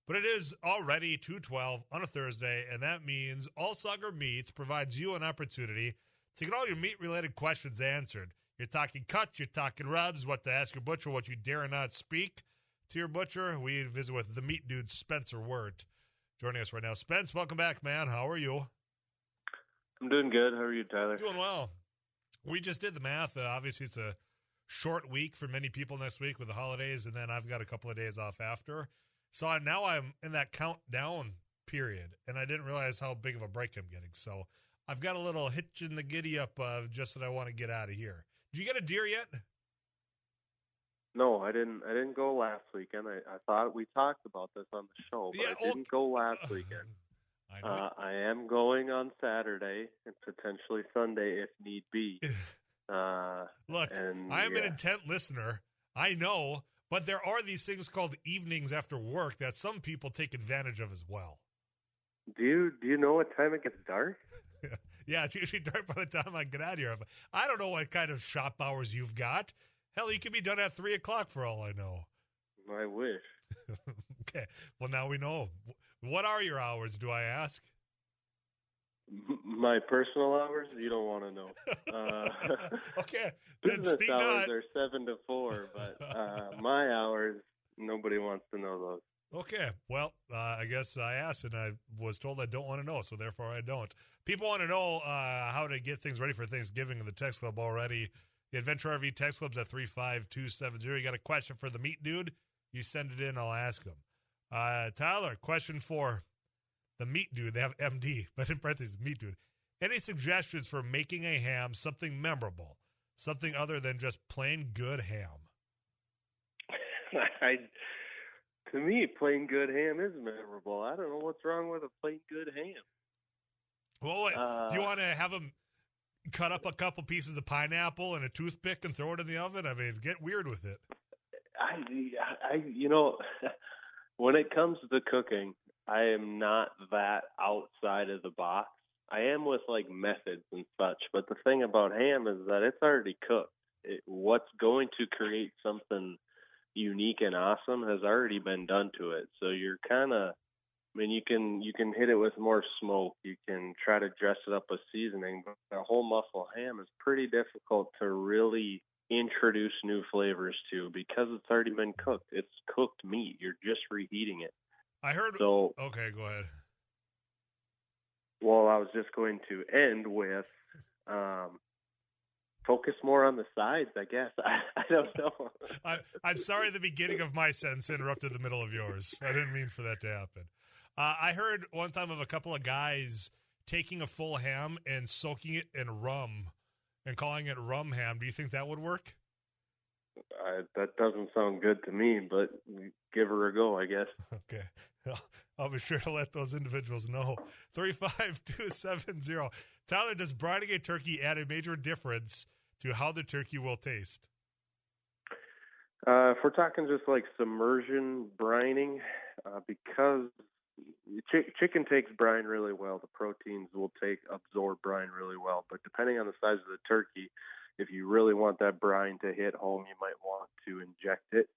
But it is already 2:12 on a Thursday, and that means All Sucker Meats provides you an opportunity to get all your meat-related questions answered. You're talking cuts, you're talking rubs, what to ask your butcher, what you dare not speak to your butcher. We visit with the Meat Dude Spencer Wirt joining us right now. Spence, welcome back, man. How are you? I'm doing good. How are you, Tyler? Doing well. We just did the math. Obviously, it's a short week for many people next week with the holidays, and then I've got a couple of days off after. So now I'm in that countdown period, and I didn't realize how big of a break I'm getting. So I've got a little hitch in the giddy up of just that I want to get out of here. Did you get a deer yet? No, I didn't. I didn't go last weekend. I thought we talked about this on the show, but I didn't go last weekend. I know. I am going on Saturday and potentially Sunday if need be. Look, I am an intent listener. I know, but there are these things called evenings after work that some people take advantage of as well. Do you know what time it gets dark? Yeah, it's usually dark by the time I get out of here. I don't know what kind of shop hours you've got. Hell, you could be done at 3 o'clock for all I know. I wish. Okay, well, now we know. What are your hours, do I ask? My personal hours? You don't want to know. Okay. Business hours are 7 to 4, but my hours, nobody wants to know those. Okay. Well, I guess I asked, and I was told I don't want to know, so therefore I don't. People want to know how to get things ready for Thanksgiving in the text club already. The Adventure RV text club's at 35270. You got a question for the Meat Dude? You send it in, I'll ask him. Tyler, question for the Meat Dude. They have MD, but in parentheses, Meat Dude. Any suggestions for making a ham something memorable, something other than just plain good ham? To me, plain good ham is memorable. I don't know what's wrong with a plain good ham. Well, do you want to have them cut up a couple pieces of pineapple and a toothpick and throw it in the oven? I mean, get weird with it. When it comes to cooking, I am not that outside of the box. I am with like methods and such, but the thing about ham is that it's already cooked. What's going to create something unique and awesome has already been done to it. So you're kind of, you can hit it with more smoke. You can try to dress it up with seasoning, but a whole muscle ham is pretty difficult to really introduce new flavors to because it's already been cooked. It's cooked meat. You're just reheating it. I heard. So, okay, go ahead. Well, I was just going to end with focus more on the sides, I guess. I don't know. I'm sorry the beginning of my sentence interrupted the middle of yours. I didn't mean for that to happen. I heard one time of a couple of guys taking a full ham and soaking it in rum and calling it rum ham. Do you think that would work? That doesn't sound good to me, but give her a go, I guess. Okay. I'll be sure to let those individuals know. 35270. Tyler, does brining a turkey add a major difference to how the turkey will taste? If we're talking just like submersion brining, because chicken takes brine really well, the proteins will absorb brine really well. But depending on the size of the turkey, if you really want that brine to hit home, you might want to inject it.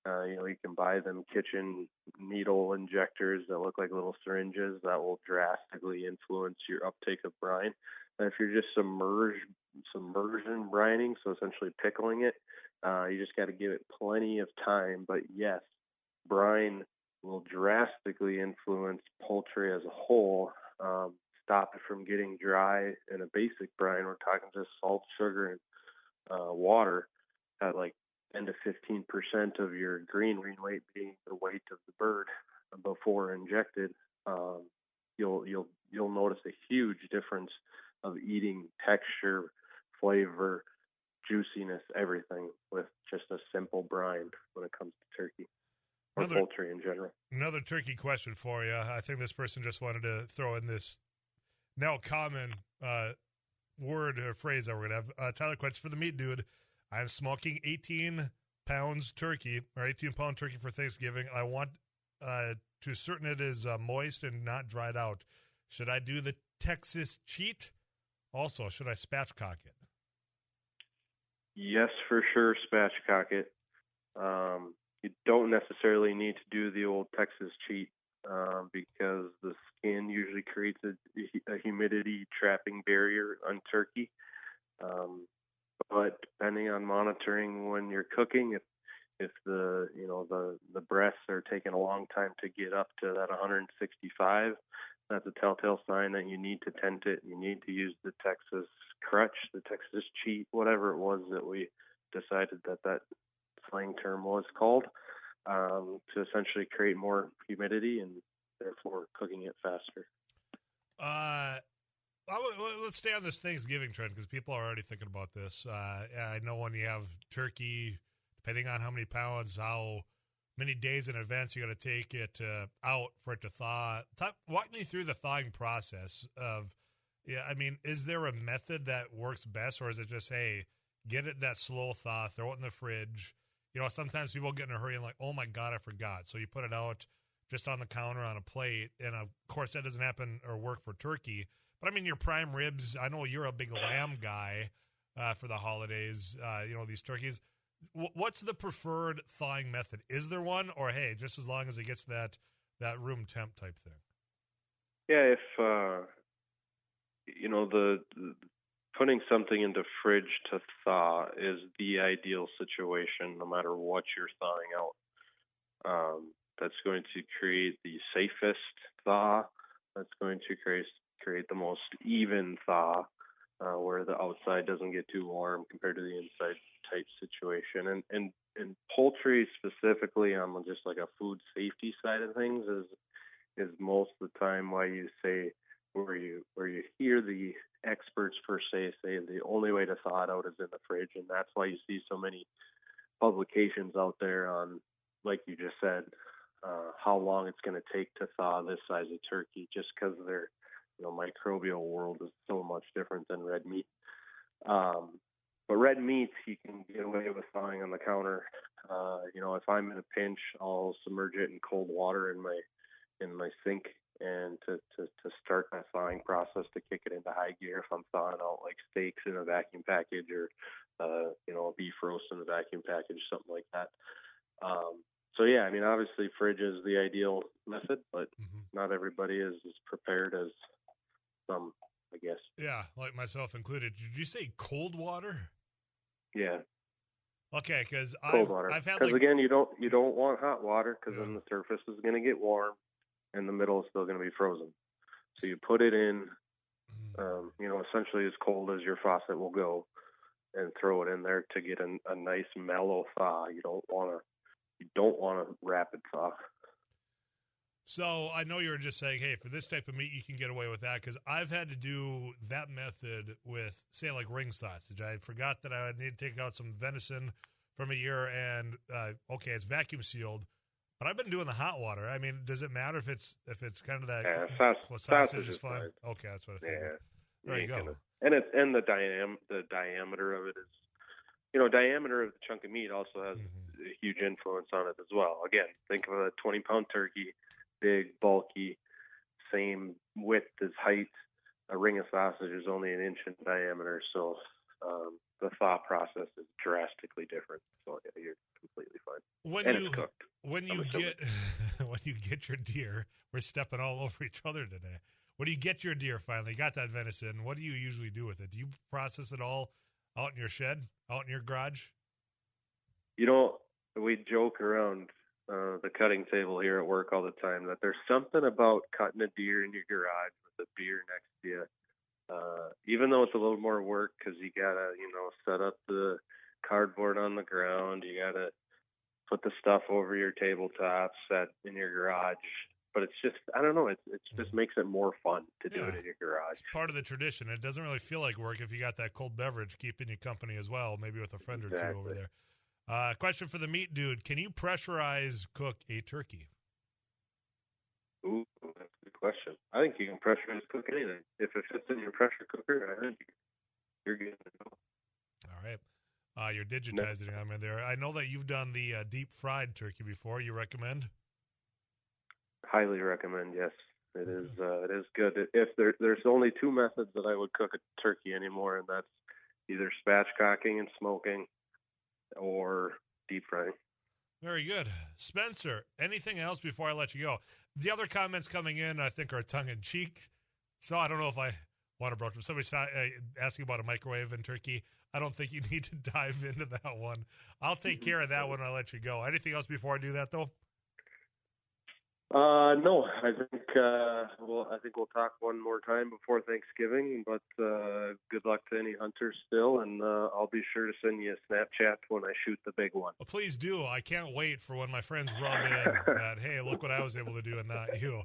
You can buy them kitchen needle injectors that look like little syringes that will drastically influence your uptake of brine. And if you're just submersion brining, so essentially pickling it, you just got to give it plenty of time. But yes, brine will drastically influence poultry as a whole, stop it from getting dry in a basic brine. We're talking just salt, sugar, and water at like 10 to 15% of your green weight being the weight of the bird before injected. You'll notice a huge difference of eating texture, flavor, juiciness, everything with just a simple brine when it comes to turkey or poultry in general. Another turkey question for you. I think this person just wanted to throw in this now common word or phrase that we're going to have. Tyler, question for the Meat Dude. I'm smoking 18 pounds turkey or 18-pound turkey for Thanksgiving. I want to certain it is moist and not dried out. Should I do the Texas cheat? Also, should I spatchcock it? Yes, for sure, spatchcock it. You don't necessarily need to do the old Texas cheat. because the skin usually creates a humidity trapping barrier on turkey. Um, but depending on monitoring when you're cooking, if the breasts are taking a long time to get up to that 165, that's a telltale sign that you need to tent it. You need to use the Texas crutch, the Texas cheat, whatever it was that we decided that slang term was called, to essentially create more humidity and therefore cooking it faster. Let's stay on this Thanksgiving trend because people are already thinking about this. I know when you have turkey, depending on how many pounds, how many days in advance you got to take it out for it to thaw. Walk me through the thawing process of, is there a method that works best, or is it just, hey, get it that slow thaw, throw it in the fridge? Sometimes people get in a hurry and like, oh my God, I forgot. So you put it out just on the counter on a plate. And of course that doesn't happen or work for turkey. But your prime ribs, I know you're a big lamb guy for the holidays, these turkeys. What's the preferred thawing method? Is there one, or hey, just as long as it gets that room temp type thing? Yeah, if the putting something into fridge to thaw is the ideal situation, no matter what you're thawing out. That's going to create the safest thaw. That's going to create the most even thaw, where the outside doesn't get too warm compared to the inside type situation. And poultry specifically, on just like a food safety side of things, is most of the time why you say where you hear the experts per se say the only way to thaw it out is in the fridge, and that's why you see so many publications out there on, like you just said, how long it's going to take to thaw this size of turkey, just because their microbial world is so much different than red meat. But red meat, you can get away with thawing on the counter. If I'm in a pinch, I'll submerge it in cold water in my sink, and to start that thawing process, to kick it into high gear if I'm thawing out like steaks in a vacuum package, or a beef roast in a vacuum package, something like that. So yeah, obviously fridge is the ideal method, but not everybody is as prepared as some, I guess. Yeah, like myself included. Did you say cold water? Yeah. Okay, because I've had again, you don't want hot water, because then the surface is going to get warm and the middle is still going to be frozen. So you put it in, essentially as cold as your faucet will go, and throw it in there to get a nice mellow thaw. You don't want a rapid thaw. So I know you were just saying, hey, for this type of meat, you can get away with that, because I've had to do that method with, say, like ring sausage. I forgot that I need to take out some venison from a year, and okay, it's vacuum sealed, but I've been doing the hot water. Does it matter if it's kind of that? Yeah, sausage is fine. Okay, that's what I figured. Yeah, there you go. And the diameter of it is, diameter of the chunk of meat also has a huge influence on it as well. Again, think of a 20-pound turkey, big, bulky, same width as height. A ring of sausage is only an inch in diameter, so the thaw process is drastically different. So yeah, you're completely fine. It's cooked. When you get your deer, we're stepping all over each other today. When you get your deer finally, got that venison, what do you usually do with it? Do you process it all out in your shed, out in your garage? We joke around the cutting table here at work all the time that there's something about cutting a deer in your garage with a beer next to you. Even though it's a little more work, because you gotta, set up the cardboard on the ground, you gotta put the stuff over your tabletop, set in your garage. But it's just, I don't know, it just makes it more fun to do it in your garage. It's part of the tradition. It doesn't really feel like work if you got that cold beverage keeping you company as well, maybe with a friend or two over there. Question for the Meat Dude: can you pressurize cook a turkey? Ooh, that's a good question. I think you can pressurize cook anything. If it fits in your pressure cooker, I think you're good to go. All right. You're digitizing on me there. I know that you've done the deep fried turkey before. You recommend? Highly recommend. Yes, it is. It is good. If there's only two methods that I would cook a turkey anymore, and that's either spatchcocking and smoking, or deep frying. Very good. Spencer, anything else before I let you go? The other comments coming in, I think, are tongue-in-cheek, so I don't know if I want to broach them. Somebody's asking about a microwave in Turkey. I don't think you need to dive into that one. I'll take care of that one. I'll let you go. Anything else before I do that, though? No, I think we'll talk one more time before Thanksgiving. But good luck to any hunters still, and I'll be sure to send you a Snapchat when I shoot the big one. Well, please do. I can't wait for when my friends rub in that. Hey, look what I was able to do, and not you.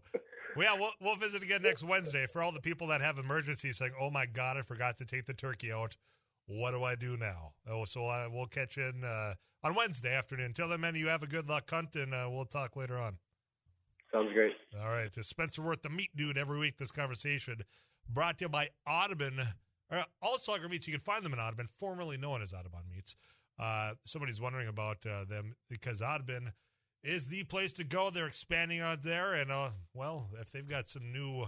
Well, yeah, we'll visit again next Wednesday. For all the people that have emergencies, saying, "Oh my God, I forgot to take the turkey out. What do I do now?" So we'll catch you on Wednesday afternoon. Until then, man, you have a good luck hunt, and we'll talk later on. Sounds great. All right. To Spencer Wirt, the Meat Dude, every week this conversation brought to you by Audubon. All Sauger Meats, you can find them in Audubon, formerly known as Audubon Meats. Somebody's wondering about them because Audubon is the place to go. They're expanding out there. And, if they've got some new,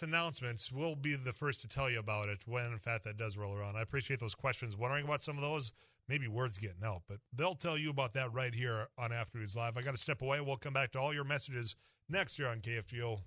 announcements, we'll be the first to tell you about it when, in fact, that does roll around. I appreciate those questions. Wondering about some of those. Maybe word's getting out, but they'll tell you about that right here on Afternoons Live. I got to step away. We'll come back to all your messages next year on KFGO